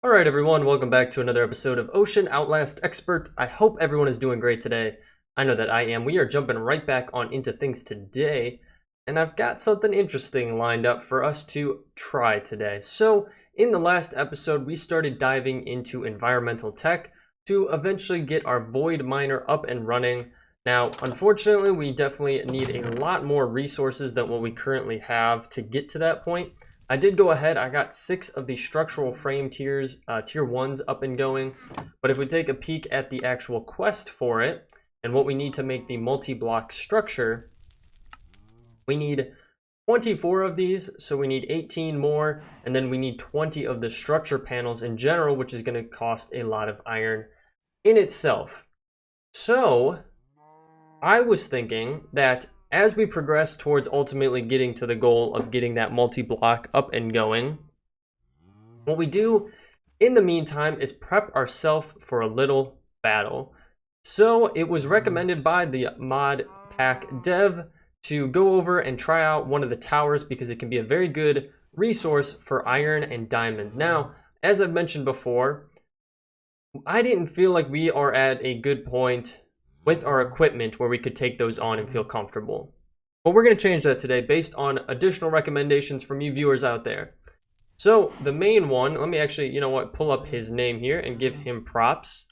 Alright everyone, welcome back to another episode of Outlast Expert. I hope everyone is doing great today. I know that I am. We are jumping right back on into things today, and I've got something interesting lined up for us to try today. So, in the last episode, we started diving into environmental tech to eventually get our void miner up and running. Now, unfortunately, we definitely need a lot more resources than what we currently have to get to that point. I did go ahead, I got 6 of the structural frame tiers, tier 1s up and going, but if we take a peek at the actual quest for it, and what we need to make the multi-block structure, we need 24 of these, so we need 18 more, and then we need 20 of the structure panels in general, which is going to cost a lot of iron in itself. So, I was thinking that as we progress towards ultimately getting to the goal of getting that multi-block up and going, what we do in the meantime is prep ourselves for a little battle. So it was recommended by the mod pack dev to go over and try out one of the towers because it can be a very good resource for iron and diamonds. Now, as I've mentioned before, I didn't feel like we are at a good point with our equipment where we could take those on and feel comfortable. But we're going to change that today based on additional recommendations from you viewers out there. So the main one, let me actually, you know what, pull up his name here and give him props.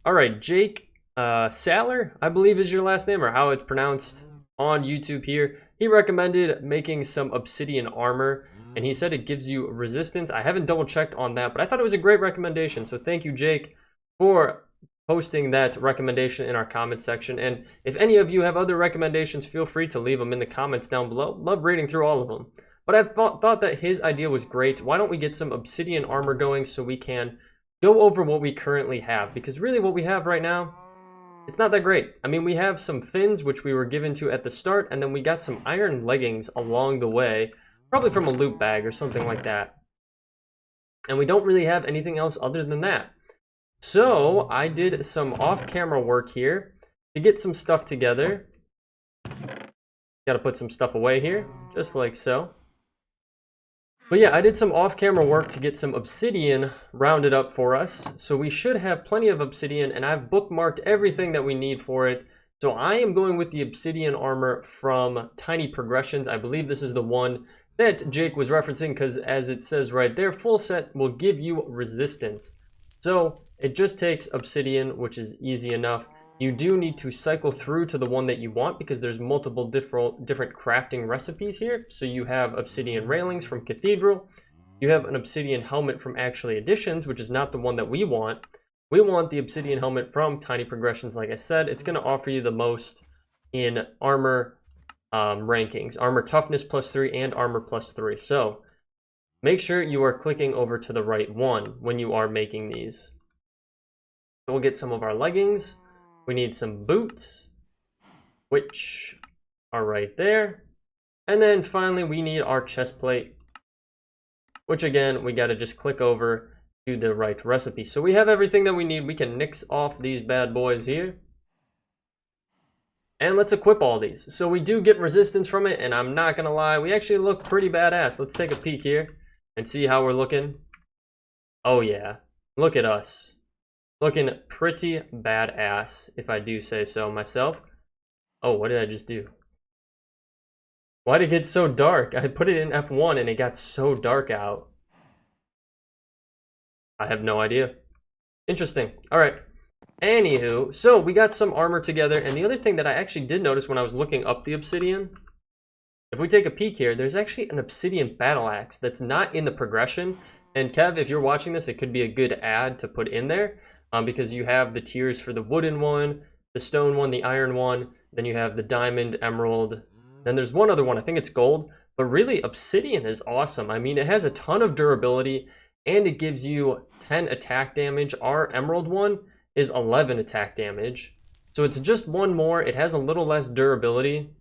All right, Jake Saller, I believe is your last name, or how it's pronounced on YouTube here. He recommended making some obsidian armor, and he said it gives you resistance. I haven't double checked on that, but I thought it was a great recommendation. So thank you, Jake, for posting that recommendation in our comment section. And if any of you have other recommendations, feel free to leave them in the comments down below. Love reading through all of them. But I thought that his idea was great. Why don't we get some obsidian armor going so we can go over what we currently have? Because really what we have right now, it's not that great. I mean, we have some fins, which we were given to at the start, and then we got some iron leggings along the way, probably from a loot bag or something like that. And we don't really have anything else other than that. So I did some off-camera work here to get some stuff together. Got to put some stuff away here, just like so. But yeah, I did some off-camera work to get some obsidian rounded up for us. So we should have plenty of obsidian, and I've bookmarked everything that we need for it. So I am going with the obsidian armor from Tiny Progressions. I believe this is the one that Jake was referencing, because as it says right there, full set will give you resistance. So it just takes obsidian, which is easy enough. You do need to cycle through to the one that you want because there's multiple different crafting recipes here. So you have obsidian railings from Cathedral. You have an obsidian helmet from Actually Additions, which is not the one that we want. We want the obsidian helmet from Tiny Progressions. Like I said, it's going to offer you the most in armor rankings. Armor toughness +3 and armor +3. So make sure you are clicking over to the right one when you are making these. So we'll get some of our leggings. We need some boots, which are right there. And then finally, we need our chest plate, which again, we got to just click over to the right recipe. So we have everything that we need. We can nix off these bad boys here. And let's equip all these. So we do get resistance from it, and I'm not going to lie, we actually look pretty badass. Let's take a peek here and see how we're looking. Oh yeah, look at us. Looking pretty badass, if I do say so myself. Oh, what did I just do? Why did it get so dark? I put it in F1 and it got so dark out. I have no idea. Interesting. All right. Anywho, so we got some armor together, and the other thing that I actually did notice when I was looking up the obsidian, if we take a peek here, there's actually an obsidian battle axe that's not in the progression. And Kev, if you're watching this, it could be a good ad to put in there. Because you have the tiers for the wooden one, the stone one, the iron one, then you have the diamond, emerald, then there's one other one, I think it's gold, but really obsidian is awesome. I mean, it has a ton of durability, and it gives you 10 attack damage. Our emerald one is 11 attack damage, so it's just one more. It has a little less durability,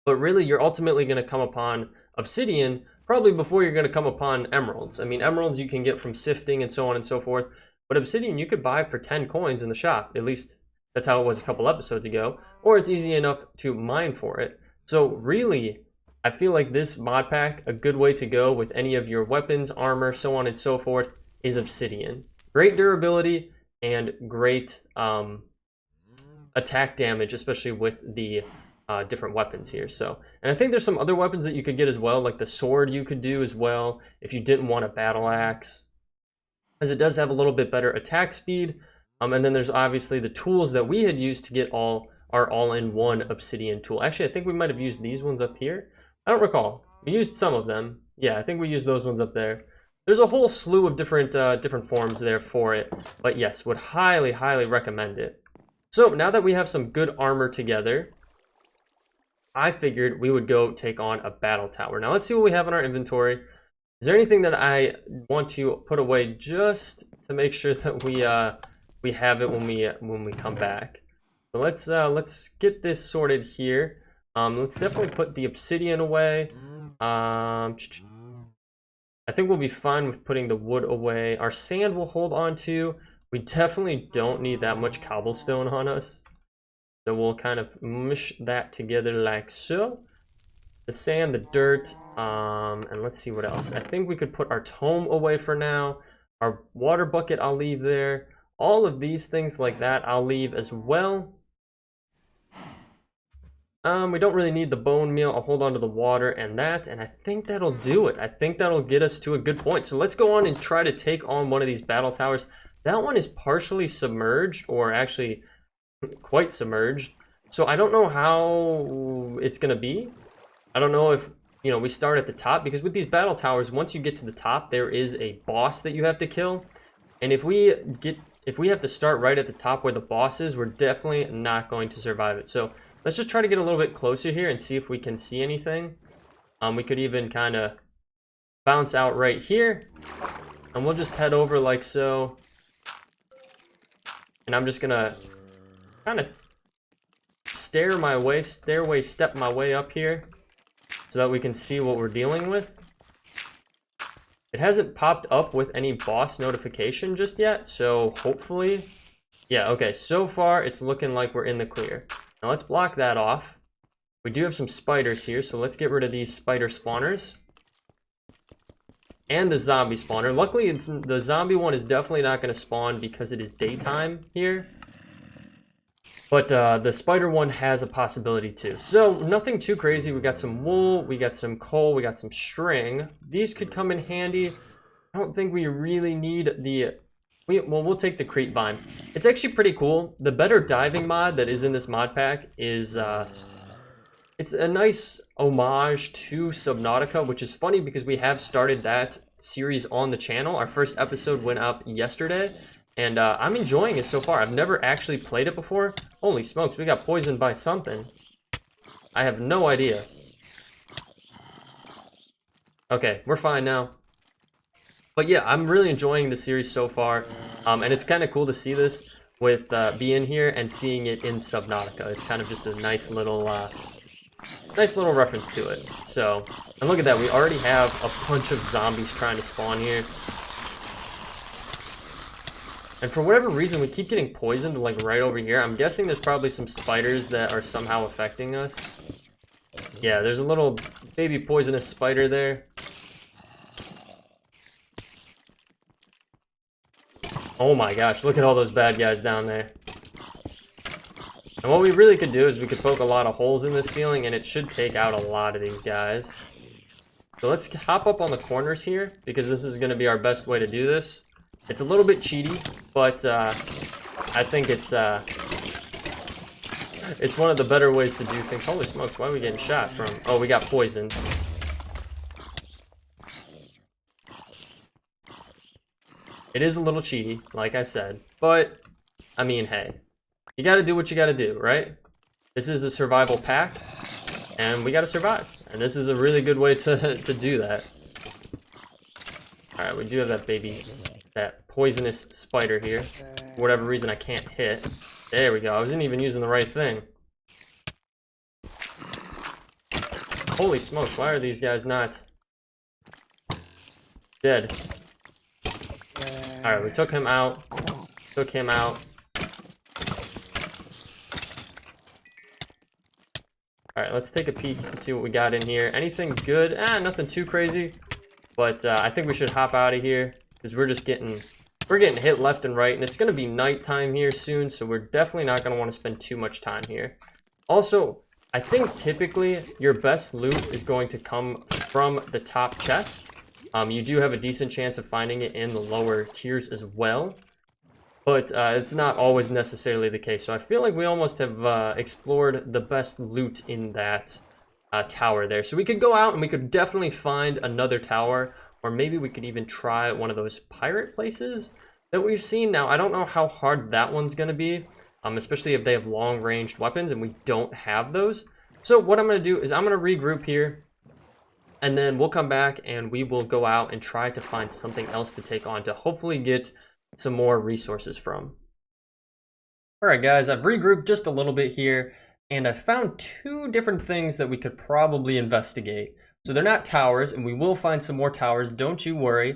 but really you're ultimately going to come upon obsidian probably before you're going to come upon emeralds. I mean, emeralds you can get from sifting and so on and so forth. But obsidian you could buy for 10 coins in the shop. At least that's how it was a couple episodes ago. Or it's easy enough to mine for it. So really, I feel like this mod pack, a good way to go with any of your weapons, armor, so on and so forth, is Obsidian. Great durability and great attack damage, especially with the different weapons here. So, and I think there's some other weapons that you could get as well, like the sword you could do as well if you didn't want a battle axe, as it does have a little bit better attack speed. And then there's obviously the tools that we had used to get our all-in-one Obsidian tool. Actually, I think we might have used these ones up here. I don't recall. We used some of them. Yeah, I think we used those ones up there. There's a whole slew of different forms there for it. But yes, would highly, highly recommend it. So now that we have some good armor together, I figured we would go take on a battle tower. Now let's see what we have in our inventory. Is there anything that I want to put away just to make sure that we have it when we come back? So let's get this sorted here. Let's definitely put the obsidian away. I think we'll be fine with putting the wood away. Our sand we'll hold on to. We definitely don't need that much cobblestone on us. So we'll kind of mush that together like so. The sand, the dirt, and let's see what else. I think we could put our tome away for now. Our water bucket I'll leave there. All of these things like that I'll leave as well. We don't really need the bone meal. I'll hold on to the water and that, and I think that'll do it. I think that'll get us to a good point. So let's go on and try to take on one of these battle towers. That one is partially submerged, or actually quite submerged. So I don't know how it's gonna be. I don't know if, you know, we start at the top, because with these battle towers, once you get to the top, there is a boss that you have to kill. And if we have to start right at the top where the boss is, we're definitely not going to survive it. So let's just try to get a little bit closer here and see if we can see anything. We could even kind of bounce out right here, and we'll just head over like so. And I'm just gonna kind of step my way up here so that we can see what we're dealing with. It hasn't popped up with any boss notification just yet, so hopefully, yeah, okay, so far it's looking like we're in the clear. Now let's block that off. We do have some spiders here, so let's get rid of these spider spawners. And the zombie spawner. Luckily, the zombie one is definitely not going to spawn because it is daytime here. But the spider one has a possibility too. So nothing too crazy. We got some wool, we got some coal, we got some string. These could come in handy. I don't think we really need the... we'll take the creep vine. It's actually pretty cool. The better diving mod that is in this mod pack is... it's a nice homage to Subnautica, which is funny because we have started that series on the channel. Our first episode went up yesterday, and I'm enjoying it so far. I've never actually played it before. Holy smokes, we got poisoned by something. I have no idea. Okay, we're fine now. But yeah, I'm really enjoying the series so far, and it's kind of cool to see this with being here and seeing it in Subnautica. It's kind of just a nice little reference to it. So, and look at that, we already have a bunch of zombies trying to spawn here. And for whatever reason, we keep getting poisoned like right over here. I'm guessing there's probably some spiders that are somehow affecting us. Yeah, there's a little baby poisonous spider there. Oh my gosh, look at all those bad guys down there. And what we really could do is we could poke a lot of holes in this ceiling, and it should take out a lot of these guys. So let's hop up on the corners here, because this is going to be our best way to do this. It's a little bit cheaty, but I think it's one of the better ways to do things. Holy smokes, why are we getting shot from? Oh, we got poisoned. It is a little cheaty, like I said, but I mean, hey. You gotta do what you gotta do, right? This is a survival pack, and we gotta survive. And this is a really good way to do that. Alright, we do have that poisonous spider here. For whatever reason, I can't hit. There we go, I wasn't even using the right thing. Holy smokes, why are these guys not dead? Alright, we took him out. Took him out. Alright, let's take a peek and see what we got in here. Anything good? Nothing too crazy. But I think we should hop out of here, because we're getting hit left and right, and it's going to be nighttime here soon, so we're definitely not going to want to spend too much time here. Also, I think typically your best loot is going to come from the top chest. You do have a decent chance of finding it in the lower tiers as well, but it's not always necessarily the case. So I feel like we almost have explored the best loot in that tower there. So we could go out and we could definitely find another tower, or maybe we could even try one of those pirate places that we've seen. Now, I don't know how hard that one's going to be, especially if they have long-ranged weapons and we don't have those. So what I'm going to do is I'm going to regroup here, and then we'll come back and we will go out and try to find something else to take on to hopefully get some more resources from. All right, guys, I've regrouped just a little bit here, and I found two different things that we could probably investigate. So they're not towers, and we will find some more towers, don't you worry.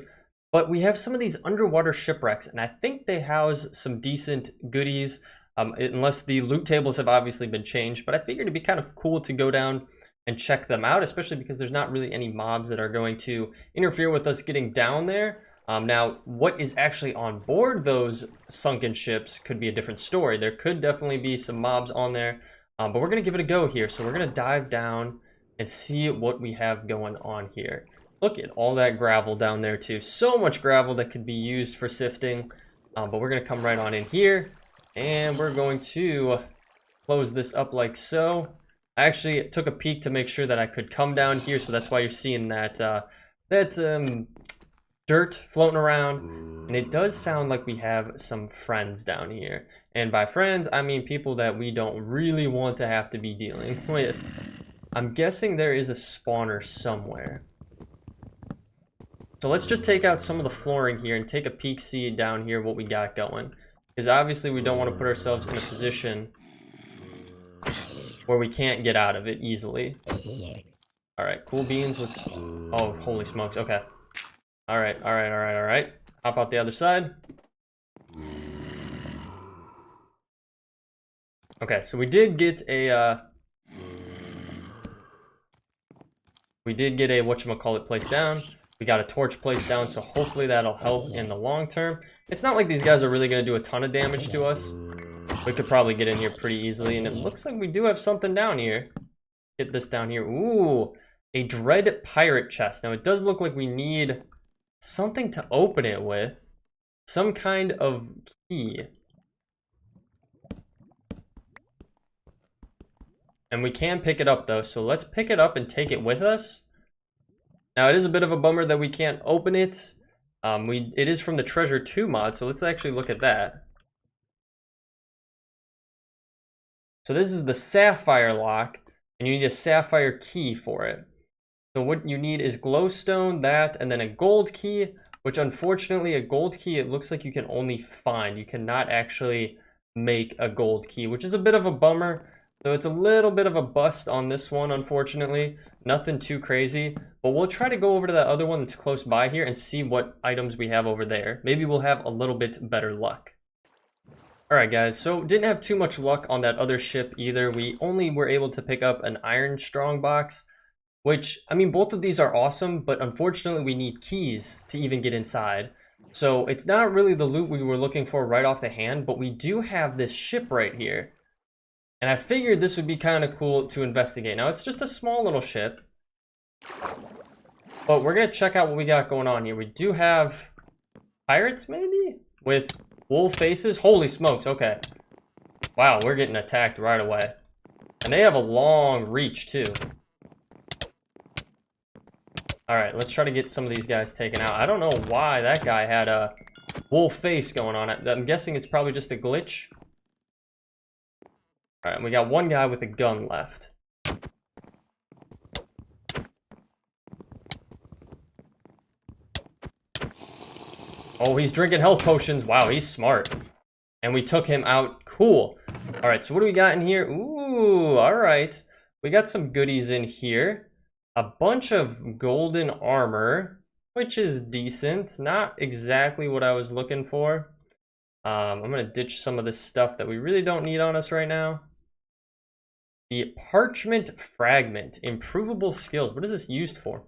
But we have some of these underwater shipwrecks, and I think they house some decent goodies, unless the loot tables have obviously been changed. But I figured it'd be kind of cool to go down and check them out, especially because there's not really any mobs that are going to interfere with us getting down there. Now, what is actually on board those sunken ships could be a different story. There could definitely be some mobs on there, but we're going to give it a go here. So we're going to dive down and see what we have going on here. Look at all that gravel down there too. So much gravel that could be used for sifting, but we're going to come right on in here, and we're going to close this up like so. I actually took a peek to make sure that I could come down here, so that's why you're seeing that dirt floating around. And it does sound like we have some friends down here, and by friends I mean people that we don't really want to have to be dealing with. I'm guessing there is a spawner somewhere, so let's just take out some of the flooring here and take a peek, see down here what we got going, because obviously we don't want to put ourselves in a position where we can't get out of it easily. All right, cool beans. Let's, oh, holy smokes. Okay. All right. Hop out the other side. Okay, so we did get a whatchamacallit placed down. We got a torch placed down, so hopefully that'll help in the long term. It's not like these guys are really going to do a ton of damage to us. We could probably get in here pretty easily, and it looks like we do have something down here. Get this down here. Ooh, a dread pirate chest. Now, it does look like we need something to open it with. Some kind of key. And we can pick it up, though, so let's pick it up and take it with us. Now, it is a bit of a bummer that we can't open it. It is from the Treasure 2 mod, so let's actually look at that. So this is the sapphire lock, and you need a sapphire key for it. So what you need is glowstone, that, and then a gold key, which unfortunately a gold key, it looks like you can only find. You cannot actually make a gold key, which is a bit of a bummer. So it's a little bit of a bust on this one, unfortunately. Nothing too crazy, but we'll try to go over to that other one that's close by here and see what items we have over there. Maybe we'll have a little bit better luck. Alright guys, so didn't have too much luck on that other ship either. We only were able to pick up an iron strongbox, which, I mean, both of these are awesome, but unfortunately we need keys to even get inside. So it's not really the loot we were looking for right off the hand, but we do have this ship right here. And I figured this would be kind of cool to investigate. Now, it's just a small little ship, but we're going to check out what we got going on here. We do have pirates, maybe, with wolf faces. Holy smokes, okay. Wow, we're getting attacked right away. And they have a long reach, too. Alright, let's try to get some of these guys taken out. I don't know why that guy had a wolf face going on. I'm guessing it's probably just a glitch. Alright, and we got one guy with a gun left. Oh, he's drinking health potions. Wow, he's smart. And we took him out. Cool. Alright, so what do we got in here? Ooh, alright. We got some goodies in here. A bunch of golden armor, which is decent. Not exactly what I was looking for. I'm going to ditch some of this stuff that we really don't need on us right now. The parchment fragment. Improvable skills. What is this used for?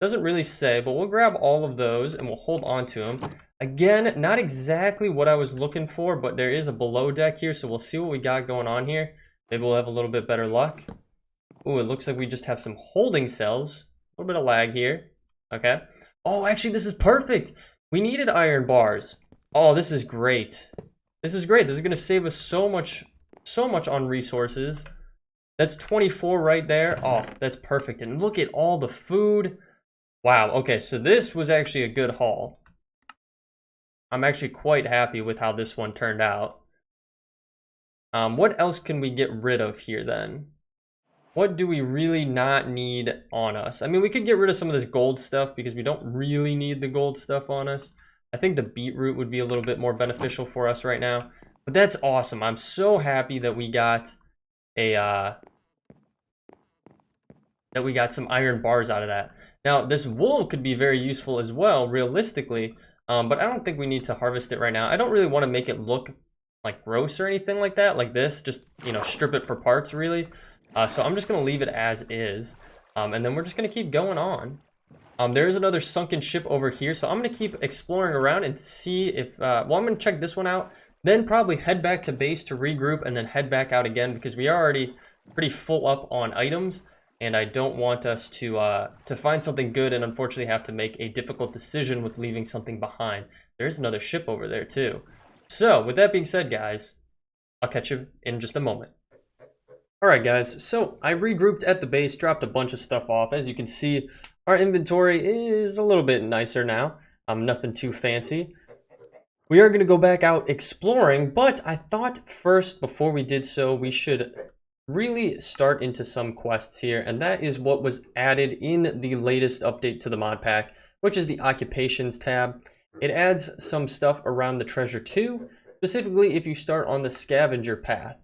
Doesn't really say, but we'll grab all of those and we'll hold on to them. Again, not exactly what I was looking for, but there is a below deck here, so we'll see what we got going on here. Maybe we'll have a little bit better luck. Ooh, it looks like we just have some holding cells. A little bit of lag here. Okay. Oh, actually, this is perfect. We needed iron bars. Oh, this is great. This is great. This is going to save us so much on resources. That's 24 right there. Oh, that's perfect. And look at all the food. Wow. Okay, so this was actually a good haul. I'm actually quite happy with how this one turned out. What else can we get rid of here then? What do we really not need on us? I mean, we could get rid of some of this gold stuff because we don't really need the gold stuff on us. I think the beetroot would be a little bit more beneficial for us right now. But that's awesome. I'm so happy that we got a some iron bars out of that. Now, this wool could be very useful as well, realistically. But I don't think we need to harvest it right now. I don't really want to make it look like gross or anything like that, like this. Just, you know, strip it for parts, really. So I'm just going to leave it as is. And then we're just going to keep going on. There is another sunken ship over here, so I'm going to keep exploring around and see if... well, I'm going to check this one out, then probably head back to base to regroup, and then head back out again, because we are already pretty full up on items. And I don't want us to find something good and unfortunately have to make a difficult decision with leaving something behind. There's another ship over there too. So with that being said, guys, I'll catch you in just a moment. Alright guys, so I regrouped at the base, dropped a bunch of stuff off. As you can see, our inventory is a little bit nicer now. Nothing too fancy. We are going to go back out exploring, but I thought first, before we did so, we should really start into some quests here, and that is what was added in the latest update to the mod pack, which is the occupations tab. It adds some stuff around the treasure too, specifically if you start on the scavenger path.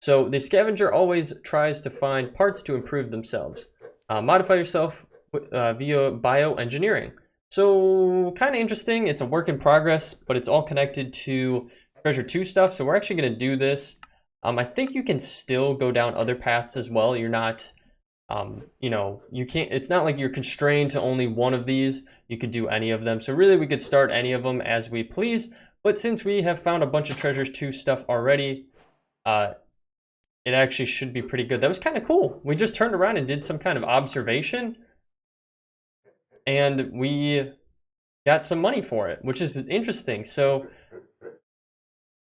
So the scavenger always tries to find parts to improve themselves. Modify yourself via bioengineering. So kind of interesting. It's a work in progress, but it's all connected to treasure 2 stuff. So we're actually going to do this. I think you can still go down other paths as well. You're not, you know, you can't, it's not like you're constrained to only one of these. You could do any of them. So really we could start any of them as we please. But since we have found a bunch of treasures 2 stuff already, it actually should be pretty good. That was kind of cool. We just turned around and did some kind of observation. And we got some money for it, which is interesting. So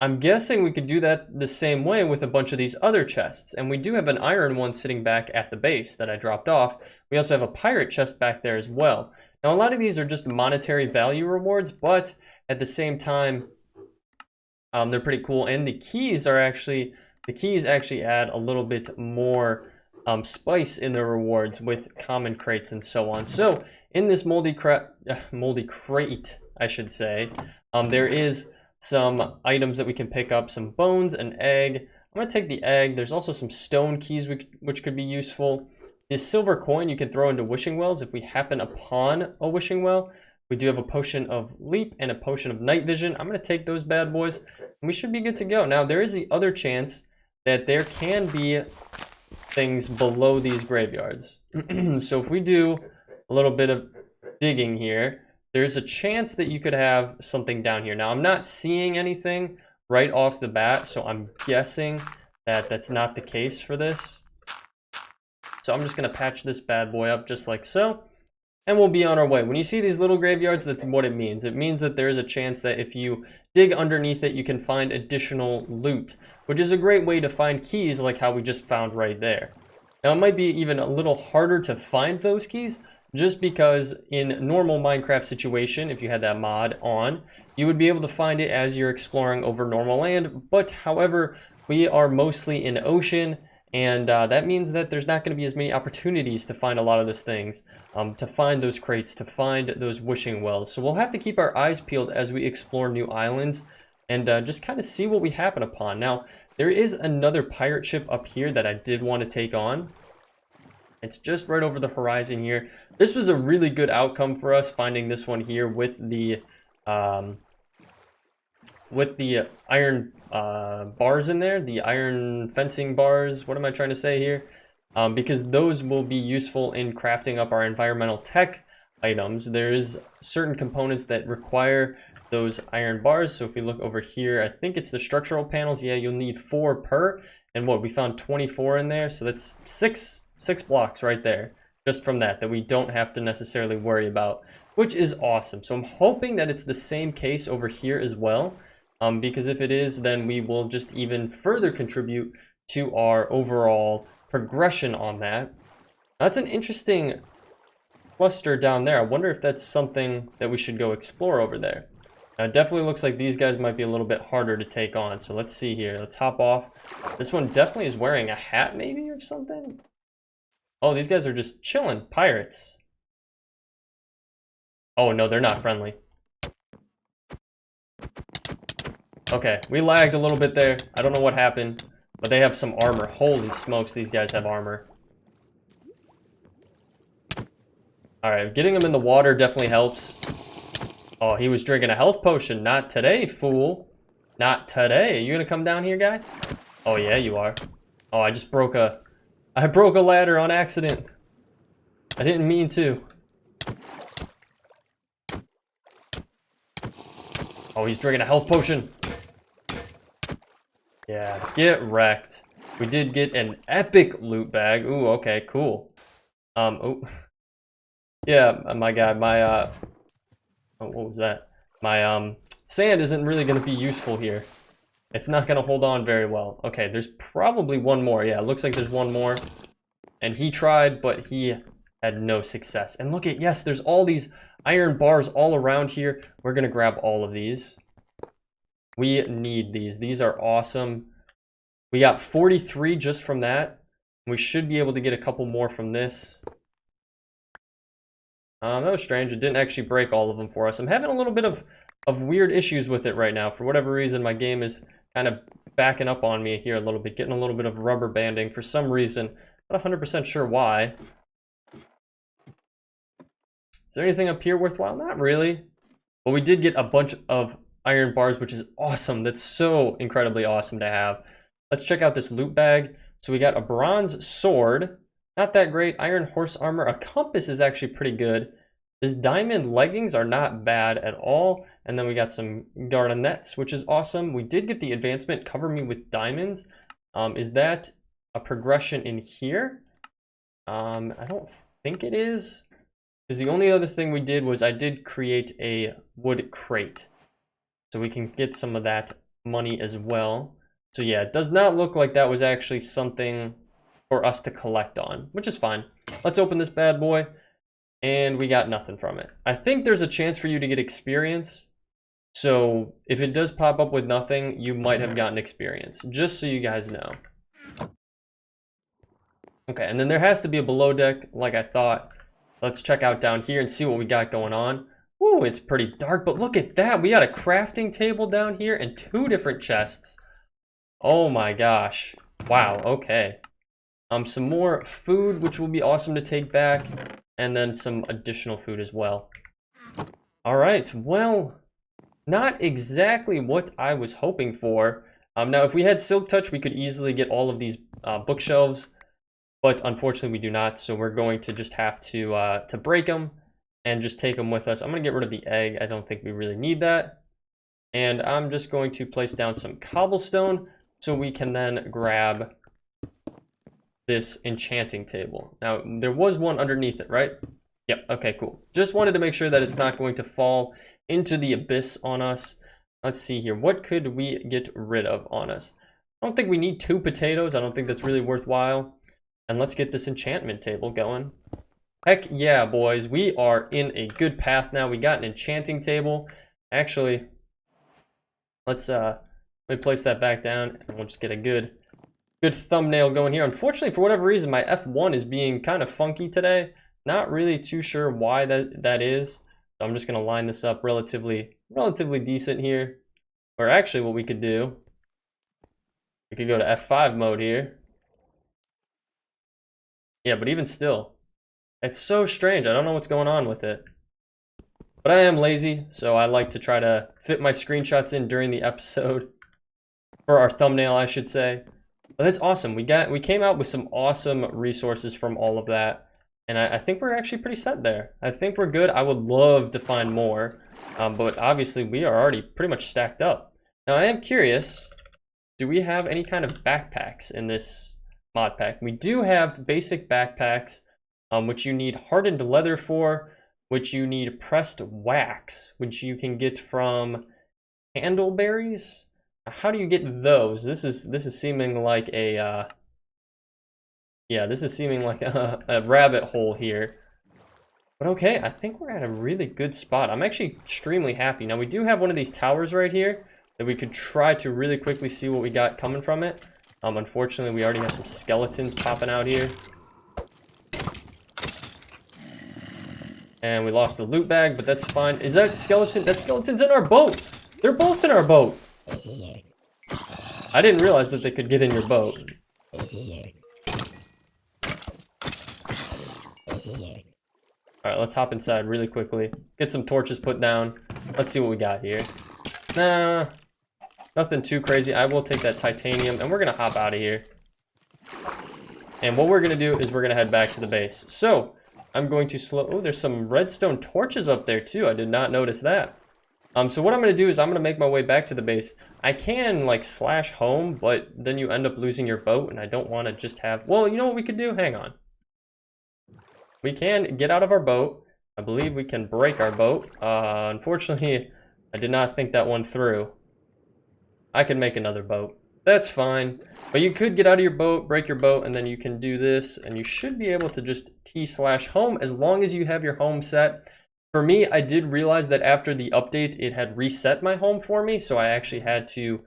I'm guessing we could do that the same way with a bunch of these other chests. And we do have an iron one sitting back at the base that I dropped off. We also have a pirate chest back there as well. Now, a lot of these are just monetary value rewards, but at the same time, they're pretty cool. And the keys are actually, the keys actually add a little bit more spice in the rewards with common crates and so on. So in this moldy crate, I should say, there is some items that we can pick up, some bones, an egg. I'm going to take the egg. There's also some stone keys which could be useful. This silver coin you can throw into wishing wells if we happen upon a wishing well. We do have a potion of leap and a potion of night vision. I'm going to take those bad boys and we should be good to go. Now there is the other chance that there can be things below these graveyards. So if we do a little bit of digging here, there's a chance that you could have something down here. Now, I'm not seeing anything right off the bat, so I'm guessing that that's not the case for this. So I'm just going to patch this bad boy up just like so, and we'll be on our way. When you see these little graveyards, that's what it means. It means that there is a chance that if you dig underneath it, you can find additional loot, which is a great way to find keys like how we just found right there. Now, it might be even a little harder to find those keys, just because in normal Minecraft situation, if you had that mod on, you would be able to find it as you're exploring over normal land. But however, we are mostly in ocean, and that means that there's not going to be as many opportunities to find a lot of those things, to find those crates, to find those wishing wells. So we'll have to keep our eyes peeled as we explore new islands and just kind of see what we happen upon. Now, there is another pirate ship up here that I did want to take on. It's just right over the horizon here. This was a really good outcome for us, finding this one here with the iron bars in there, the iron fencing bars. What am I trying to say here? Because those will be useful in crafting up our environmental tech. items. There is certain components that require those iron bars. So if we look over here, I think it's the structural panels. Yeah, you'll need 4 per. And what, we found 24 in there. So that's six blocks right there. Just from that we don't have to necessarily worry about, which is awesome. So I'm hoping that it's the same case over here as well. Because if it is, then we will just even further contribute to our overall progression on that. That's an interesting cluster down there. I wonder if that's something that we should go explore over there. Now, it definitely looks like these guys might be a little bit harder to take on. So let's see here. Let's hop off. This one definitely is wearing a hat maybe or something. Oh, these guys are just chilling. Pirates. Oh, no, they're not friendly. Okay, we lagged a little bit there. I don't know what happened, but they have some armor. Holy smokes, these guys have armor. Alright, getting them in the water definitely helps. Oh, he was drinking a health potion. Not today, fool. Not today. Are you gonna come down here, guy? Oh, yeah, you are. Oh, I broke a ladder on accident. I didn't mean to. Oh, he's drinking a health potion. Yeah, get wrecked. We did get an epic loot bag. Ooh, okay, cool. Oh. Yeah, my guy, oh, what was that? My, sand isn't really going to be useful here. It's not going to hold on very well. Okay, there's probably one more. Yeah, it looks like there's one more. And he tried, but he had no success. And look at, yes, there's all these iron bars all around here. We're going to grab all of these. We need these. These are awesome. We got 43 just from that. We should be able to get a couple more from this. That was strange. It didn't actually break all of them for us. I'm having a little bit of weird issues with it right now. For whatever reason, my game is kind of backing up on me here a little bit, getting a little bit of rubber banding for some reason. Not 100% sure why. Is there anything up here worthwhile? Not really. But we did get a bunch of iron bars, which is awesome. That's so incredibly awesome to have. Let's check out this loot bag. So we got a bronze sword. Not that great. Iron horse armor. A compass is actually pretty good. This diamond leggings are not bad at all. And then we got some garnets, which is awesome. We did get the advancement, cover me with diamonds. Is that a progression in here? I don't think it is. Because the only other thing we did was I did create a wood crate. So we can get some of that money as well. So yeah, it does not look like that was actually something for us to collect on, which is fine. Let's open this bad boy. And we got nothing from it. I think there's a chance for you to get experience. So if it does pop up with nothing, you might have gotten experience. Just so you guys know. Okay, and then there has to be a below deck, like I thought. Let's check out down here and see what we got going on. Ooh, it's pretty dark, but look at that. We got a crafting table down here and 2 different chests. Oh my gosh. Wow, okay. Some more food, which will be awesome to take back. And then some additional food as well. All right, well, not exactly what I was hoping for. Now, if we had Silk Touch, we could easily get all of these bookshelves. But unfortunately, we do not. So we're going to just have to break them and just take them with us. I'm going to get rid of the egg. I don't think we really need that. And I'm just going to place down some cobblestone so we can then grab this enchanting table. Now, there was one underneath it, right? Yep, okay, cool. Just wanted to make sure that it's not going to fall into the abyss on us. Let's see here. What could we get rid of on us? I don't think we need 2 potatoes. I don't think that's really worthwhile. And let's get this enchantment table going. Heck yeah, boys. We are in a good path now. We got an enchanting table. Actually, let me place that back down and we'll just get a good thumbnail going here. Unfortunately, for whatever reason, my F1 is being kind of funky today. Not really too sure why that is. So I'm just going to line this up relatively decent here. Or actually, what we could do, we could go to F5 mode here. Yeah, but even still, it's so strange. I don't know what's going on with it. But I am lazy, so I like to try to fit my screenshots in during the episode. For our thumbnail, I should say. But that's awesome. We came out with some awesome resources from all of that. And I think we're actually pretty set there. I think we're good. I would love to find more, but obviously we are already pretty much stacked up. Now I am curious, do we have any kind of backpacks in this mod pack? We do have basic backpacks, which you need hardened leather for, which you need pressed wax, which you can get from handleberries. How do you get those? This is seeming like a yeah, this is seeming like a rabbit hole here. But okay, I think we're at a really good spot. I'm actually extremely happy. Now we do have one of these towers right here that we could try to really quickly see what we got coming from it. Unfortunately, we already have some skeletons popping out here. And we lost the loot bag, but that's fine. Is that skeleton? That skeleton's in our boat. They're both in our boat. I didn't realize that they could get in your boat. Alright, let's hop inside really quickly. Get some torches put down. Let's see what we got here. Nah, nothing too crazy. I will take that titanium, and we're going to hop out of here. And what we're going to do is we're going to head back to the base. So, I'm going to slow... Oh, there's some redstone torches up there, too. I did not notice that. So what I'm going to do is I'm going to make my way back to the base. I can, like, slash home, but then you end up losing your boat, and I don't want to just have... Well, you know what we could do? Hang on. We can get out of our boat. I believe we can break our boat. Unfortunately, I did not think that one through. I can make another boat. That's fine. But you could get out of your boat, break your boat, and then you can do this, and you should be able to just T/home as long as you have your home set. For me, I did realize that after the update, it had reset my home for me, so I actually had to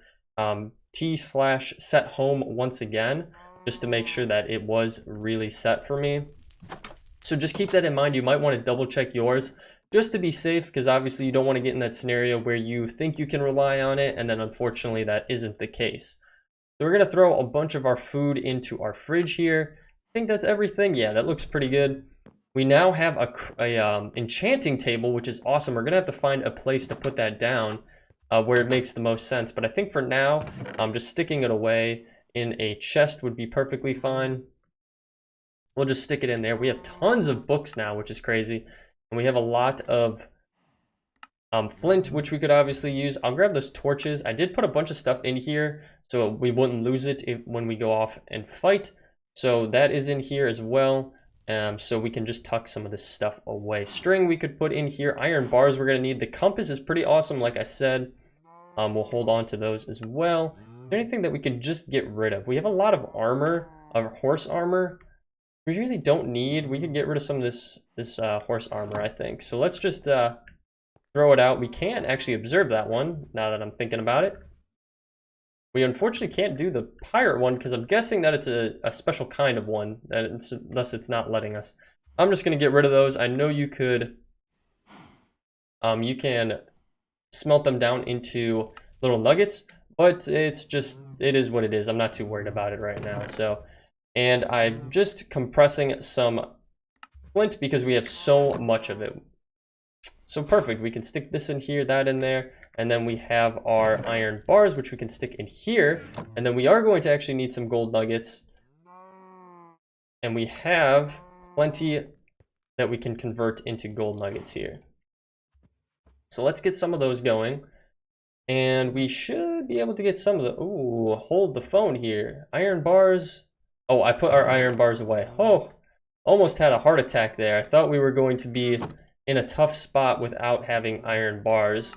T/set home once again, just to make sure that it was really set for me. So just keep that in mind. You might want to double check yours just to be safe, because obviously you don't want to get in that scenario where you think you can rely on it, and then unfortunately that isn't the case. So we're going to throw a bunch of our food into our fridge here. I think that's everything. Yeah, that looks pretty good. We now have a enchanting table, which is awesome. We're going to have to find a place to put that down where it makes the most sense. But I think for now, just sticking it away in a chest would be perfectly fine. We'll just stick it in there. We have tons of books now, which is crazy. And we have a lot of flint, which we could obviously use. I'll grab those torches. I did put a bunch of stuff in here so we wouldn't lose it when we go off and fight. So that is in here as well. So we can just tuck some of this stuff away. String we could put in here. Iron bars we're going to need. The compass is pretty awesome, like I said. We'll hold on to those as well. Is there anything that we could just get rid of? We have a lot of armor, of horse armor. We really don't need. We could get rid of some of this horse armor, I think. So let's just throw it out. We can actually observe that one, now that I'm thinking about it. We unfortunately can't do the pirate one, because I'm guessing that it's a special kind of one, thus it's not letting us. I'm just going to get rid of those. I know you could... you can smelt them down into little nuggets, but it's just... It is what it is. I'm not too worried about it right now, so... And I'm just compressing some flint because we have so much of it. So perfect. We can stick this in here, that in there. And then we have our iron bars, which we can stick in here. And then we are going to actually need some gold nuggets. And we have plenty that we can convert into gold nuggets here. So let's get some of those going. And we should be able to get some of the... Ooh, hold the phone here. Iron bars... Oh, I put our iron bars away. Oh, almost had a heart attack there. I thought we were going to be in a tough spot without having iron bars,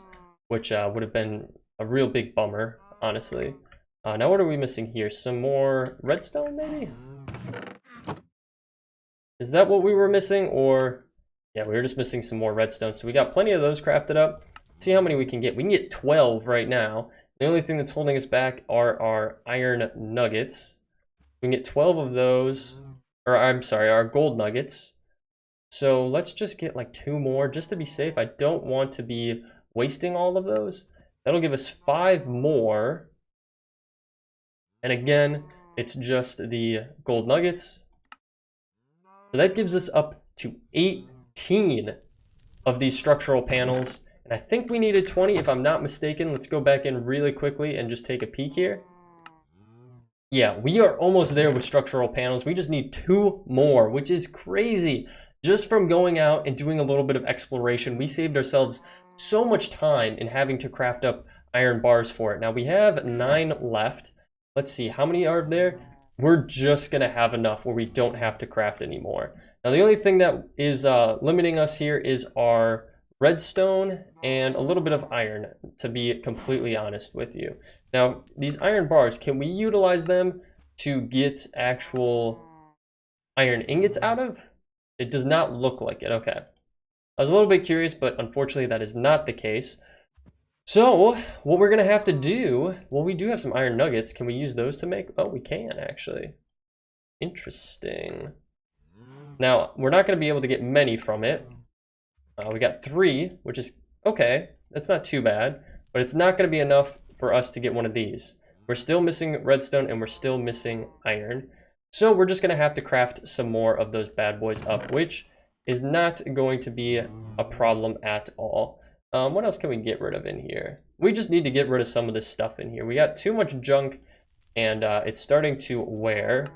which would have been a real big bummer, honestly. Now what are we missing here? Some more redstone, maybe? Is that what we were missing? Or, yeah, we were just missing some more redstone. So we got plenty of those crafted up. Let's see how many we can get. We can get 12 right now. The only thing that's holding us back are our iron nuggets. We can get 12 of those, or I'm sorry, our gold nuggets. So let's just get like 2 more just to be safe. I don't want to be wasting all of those. That'll give us 5 more. And again, it's just the gold nuggets. So that gives us up to 18 of these structural panels. And I think we needed 20 if I'm not mistaken. Let's go back in really quickly and just take a peek here. Yeah, we are almost there with structural panels. We just need 2 more, which is crazy. Just from going out and doing a little bit of exploration, we saved ourselves so much time in having to craft up iron bars for it. Now we have 9 left. Let's see, how many are there? We're just gonna have enough where we don't have to craft anymore. Now the only thing that is limiting us here is our redstone and a little bit of iron, to be completely honest with you. Now, these iron bars, can we utilize them to get actual iron ingots out of? It does not look like it. Okay. I was a little bit curious, but unfortunately that is not the case. So, what we're going to have to do, well, we do have some iron nuggets. Can we use those to make? Oh, we can actually. Interesting. Now, we're not going to be able to get many from it. We got 3, which is okay. That's not too bad, but it's not going to be enough for us to get one of these. We're still missing redstone and we're still missing iron. So we're just going to have to craft some more of those bad boys up, which is not going to be a problem at all. What else can we get rid of in here? We just need to get rid of some of this stuff in here. We got too much junk and it's starting to wear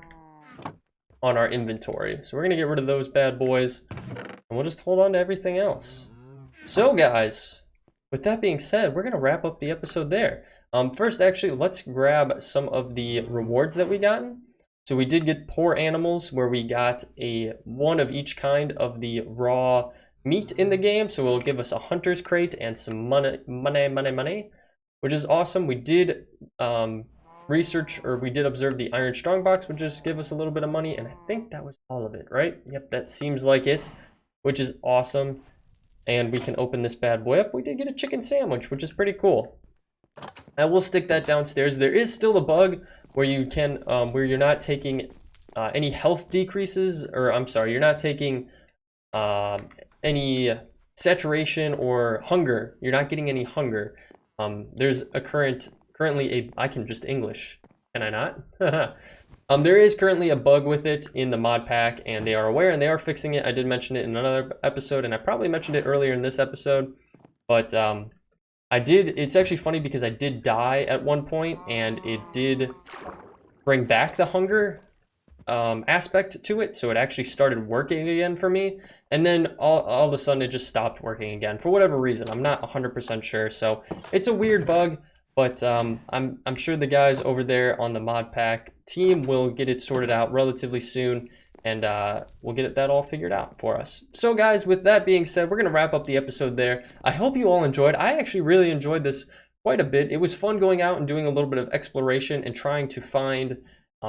on our inventory. So we're going to get rid of those bad boys and we'll just hold on to everything else. So guys, with that being said, we're going to wrap up the episode there. First, actually, let's grab some of the rewards that we gotten. So we did get poor animals, where we got one of each kind of the raw meat in the game. So it'll give us a hunter's crate and some money, which is awesome. We did research, or we did observe the iron strongbox, which just give us a little bit of money. And I think that was all of it, right? Yep, that seems like it, which is awesome. And we can open this bad boy up. We did get a chicken sandwich, which is pretty cool. I will stick that downstairs. There is still a bug where you can, where you're not taking any health decreases, or I'm sorry, you're not taking any saturation or hunger. You're not getting any hunger. There's a currently a, I can just English, can I not? There is currently a bug with it in the mod pack, and they are aware and they are fixing it. I did mention it in another episode, and I probably mentioned it earlier in this episode, but it's actually funny because I did die at one point, and it did bring back the hunger aspect to it, so it actually started working again for me, and then all of a sudden it just stopped working again for whatever reason. I'm not 100% sure, so it's a weird bug. But I'm sure the guys over there on the mod pack team will get it sorted out relatively soon, and we'll get that all figured out for us. So guys, with that being said, we're going to wrap up the episode there. I hope you all enjoyed. I actually really enjoyed this quite a bit. It was fun going out and doing a little bit of exploration and trying to find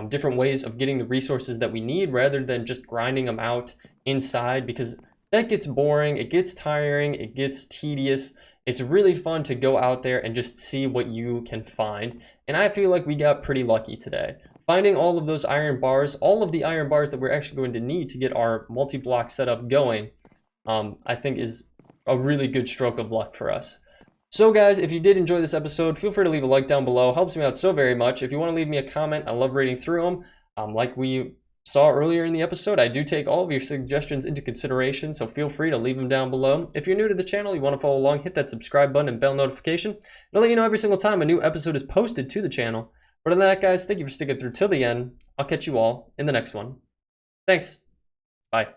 different ways of getting the resources that we need, rather than just grinding them out inside, because that gets boring, it gets tiring, it gets tedious. It's really fun to go out there and just see what you can find. And I feel like we got pretty lucky today. Finding all of those iron bars, all of the iron bars that we're actually going to need to get our multi-block setup going, I think is a really good stroke of luck for us. So guys, if you did enjoy this episode, feel free to leave a like down below. Helps me out so very much. If you want to leave me a comment, I love reading through them. Like we saw earlier in the episode, I do take all of your suggestions into consideration, so feel free to leave them down below. If you're new to the channel, you want to follow along, hit that subscribe button and bell notification. It'll let you know every single time a new episode is posted to the channel. But other than that, guys, thank you for sticking through till the end. I'll catch you all in the next one. Thanks. Bye.